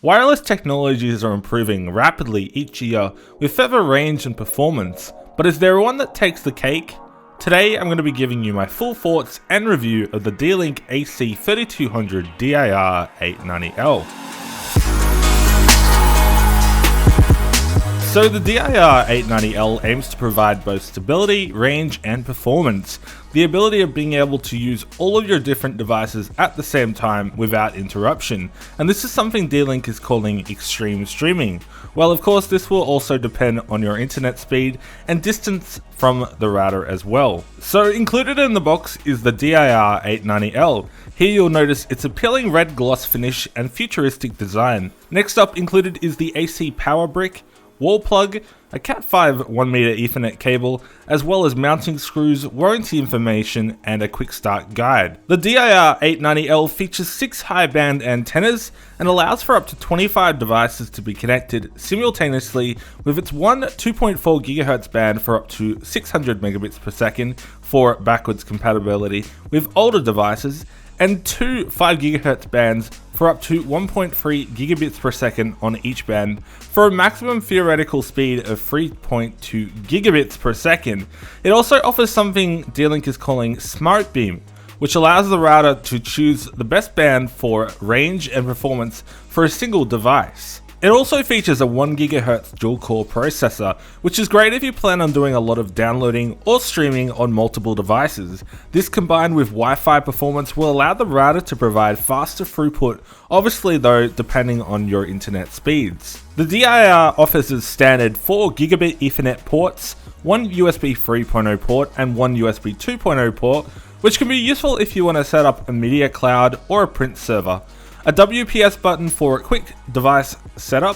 Wireless technologies are improving rapidly each year with further range and performance, but is there one that takes the cake? Today I'm going to be giving you my full thoughts and review of the D-Link AC3200 DIR-890L. So the DIR-890L aims to provide both stability, range and performance, the ability of being able to use all of your different devices at the same time without interruption, and this is something D-Link is calling extreme streaming. Well, of course this will also depend on your internet speed and distance from the router as well. So included in the box is the DIR-890L. Here you'll notice its appealing red gloss finish and futuristic design. Next up included is the AC power brick, wall plug, a Cat5 1m Ethernet cable, as well as mounting screws, warranty information, and a quick start guide. The DIR-890L features 6 high band antennas and allows for up to 25 devices to be connected simultaneously with its one 2.4 GHz band for up to 600 megabits per second for backwards compatibility with older devices, and two 5 GHz bands for up to 1.3 gigabits per second on each band for a maximum theoretical speed of 3.2 gigabits per second. It also offers something D-Link is calling Smart Beam, which allows the router to choose the best band for range and performance for a single device. It also features a 1 GHz dual-core processor, which is great if you plan on doing a lot of downloading or streaming on multiple devices. This combined with Wi-Fi performance will allow the router to provide faster throughput, obviously though depending on your internet speeds. The DIR offers as standard 4 gigabit Ethernet ports, one USB 3.0 port and one USB 2.0 port, which can be useful if you want to set up a media cloud or a print server. A WPS button for a quick device setup,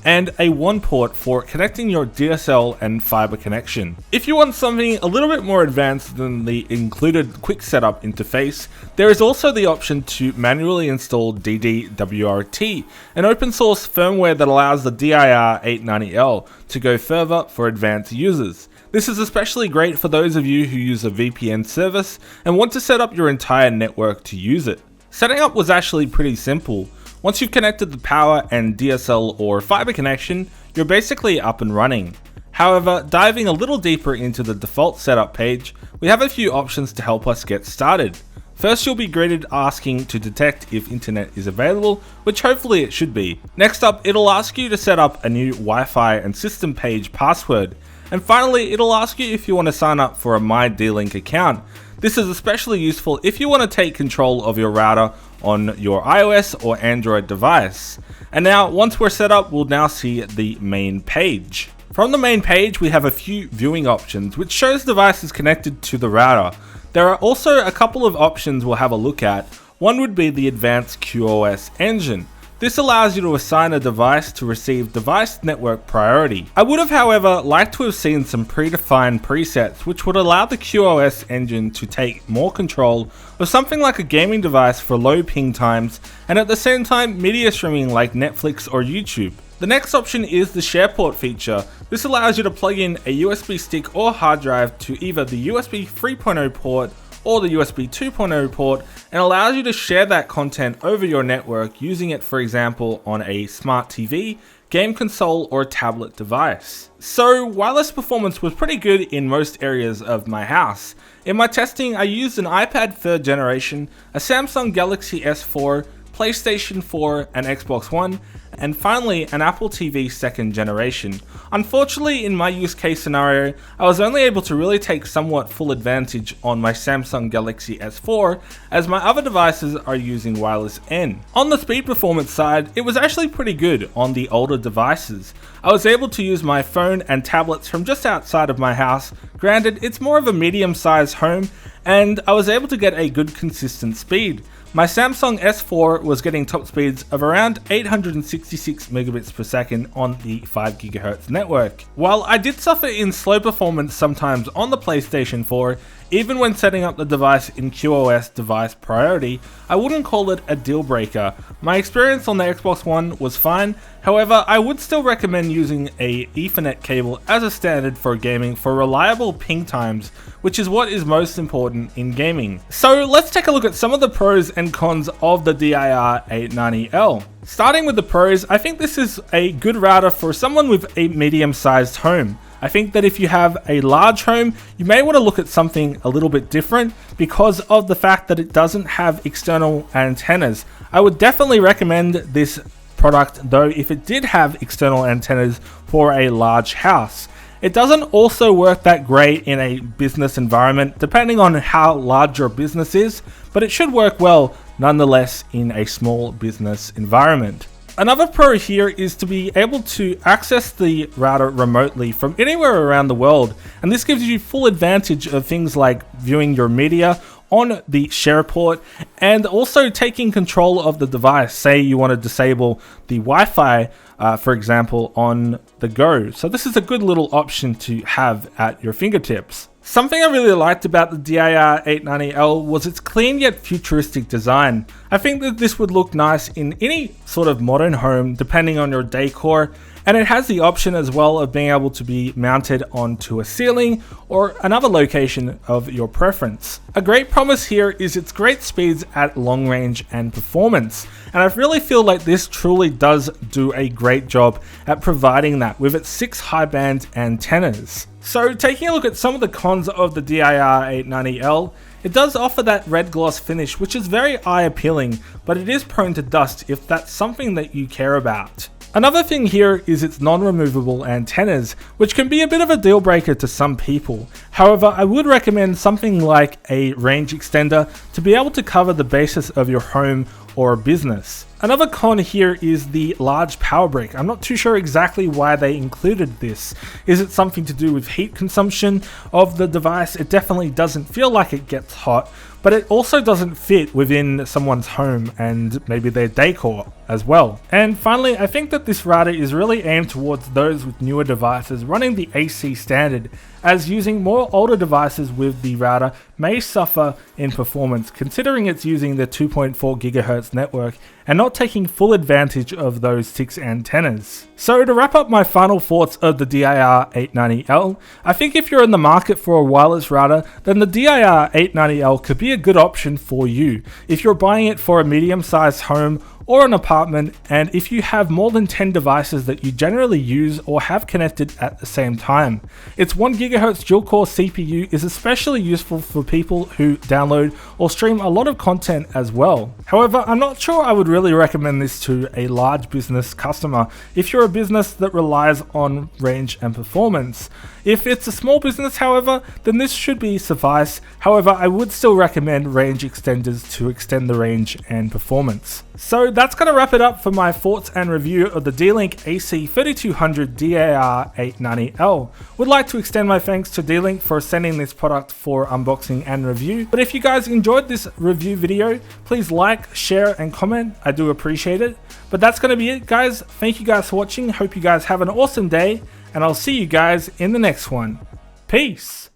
and a one port for connecting your DSL and fiber connection. If you want something a little bit more advanced than the included quick setup interface, there is also the option to manually install DDWRT, an open source firmware that allows the DIR-890L to go further for advanced users. This is especially great for those of you who use a VPN service and want to set up your entire network to use it. Setting up was actually pretty simple. Once you've connected the power and DSL or fiber connection, you're basically up and running. However, diving a little deeper into the default setup page, we have a few options to help us get started. First, you'll be greeted asking to detect if internet is available, which hopefully it should be. Next up, it'll ask you to set up a new Wi-Fi and system page password. And finally, it'll ask you if you want to sign up for a My D-Link account. This is especially useful if you want to take control of your router on your iOS or Android device. And now, once we're set up, we'll now see the main page. From the main page, we have a few viewing options, which shows devices connected to the router. There are also a couple of options we'll have a look at. One would be the advanced QoS engine. This allows you to assign a device to receive device network priority. I would have, however, liked to have seen some predefined presets which would allow the QoS engine to take more control of something like a gaming device for low ping times and at the same time media streaming like Netflix or YouTube. The next option is the SharePort feature. This allows you to plug in a USB stick or hard drive to either the USB 3.0 port or the USB 2.0 port and allows you to share that content over your network using it, for example, on a smart TV, game console, or tablet device. So wireless performance was pretty good in most areas of my house. In my testing, I used an iPad 3rd generation, a Samsung Galaxy S4, PlayStation 4 and Xbox One, and finally an Apple TV 2nd generation. Unfortunately, in my use case scenario, I was only able to really take somewhat full advantage on my Samsung Galaxy S4 as my other devices are using wireless N. On the speed performance side, it was actually pretty good on the older devices. I was able to use my phone and tablets from just outside of my house. Granted, it's more of a medium-sized home, and I was able to get a good consistent speed. My Samsung S4 was getting top speeds of around 866 megabits per second on the 5 GHz network. While I did suffer in slow performance sometimes on the PlayStation 4, even when setting up the device in QoS device priority, I wouldn't call it a deal breaker. My experience on the Xbox One was fine, however I would still recommend using a Ethernet cable as a standard for gaming for reliable ping times, which is what is most important in gaming. So let's take a look at some of the pros and cons of the DIR-890L. Starting with the pros, I think this is a good router for someone with a medium-sized home. I think that if you have a large home, you may want to look at something a little bit different because of the fact that it doesn't have external antennas. I would definitely recommend this product though if it did have external antennas for a large house. It doesn't also work that great in a business environment depending on how large your business is, but it should work well nonetheless in a small business environment. Another pro here is to be able to access the router remotely from anywhere around the world, and this gives you full advantage of things like viewing your media on the share port and also taking control of the device. Say you want to disable the Wi-Fi, for example, on the go. So this is a good little option to have at your fingertips. Something I really liked about the DIR-890L was its clean yet futuristic design. I think that this would look nice in any sort of modern home depending on your decor, and it has the option as well of being able to be mounted onto a ceiling or another location of your preference. A great promise here is its great speeds at long range and performance, and I really feel like this truly does do a great job at providing that with its 6 high band antennas. So taking a look at some of the cons of the DIR-890L, it does offer that red gloss finish, which is very eye appealing, but it is prone to dust if that's something that you care about. Another thing here is its non-removable antennas, which can be a bit of a deal breaker to some people. However, I would recommend something like a range extender to be able to cover the basis of your home or business. Another con here is the large power brick. I'm not too sure exactly why they included this. Is it something to do with heat consumption of the device? It definitely doesn't feel like it gets hot, but it also doesn't fit within someone's home and maybe their decor as well. And finally, I think that this router is really aimed towards those with newer devices running the AC standard, as using more older devices with the router may suffer in performance considering it's using the 2.4 GHz network and not taking full advantage of those 6 antennas. So to wrap up my final thoughts of the DIR-890L, I think if you're in the market for a wireless router, then the DIR-890L could be a good option for you. If you're buying it for a medium-sized home or an apartment, and if you have more than 10 devices that you generally use or have connected at the same time. Its 1 GHz dual-core CPU is especially useful for people who download or stream a lot of content as well. However, I'm not sure I would really recommend this to a large business customer if you're a business that relies on range and performance. If it's a small business, however, then this should be suffice. However, I would still recommend range extenders to extend the range and performance. So that's going to wrap it up for my thoughts and review of the D-Link AC3200 DIR-890L. Would like to extend my thanks to D-Link for sending this product for unboxing and review. But if you guys enjoyed this review video, please like, share and comment. I do appreciate it. But that's going to be it, guys. Thank you guys for watching. Hope you guys have an awesome day, and I'll see you guys in the next one. Peace.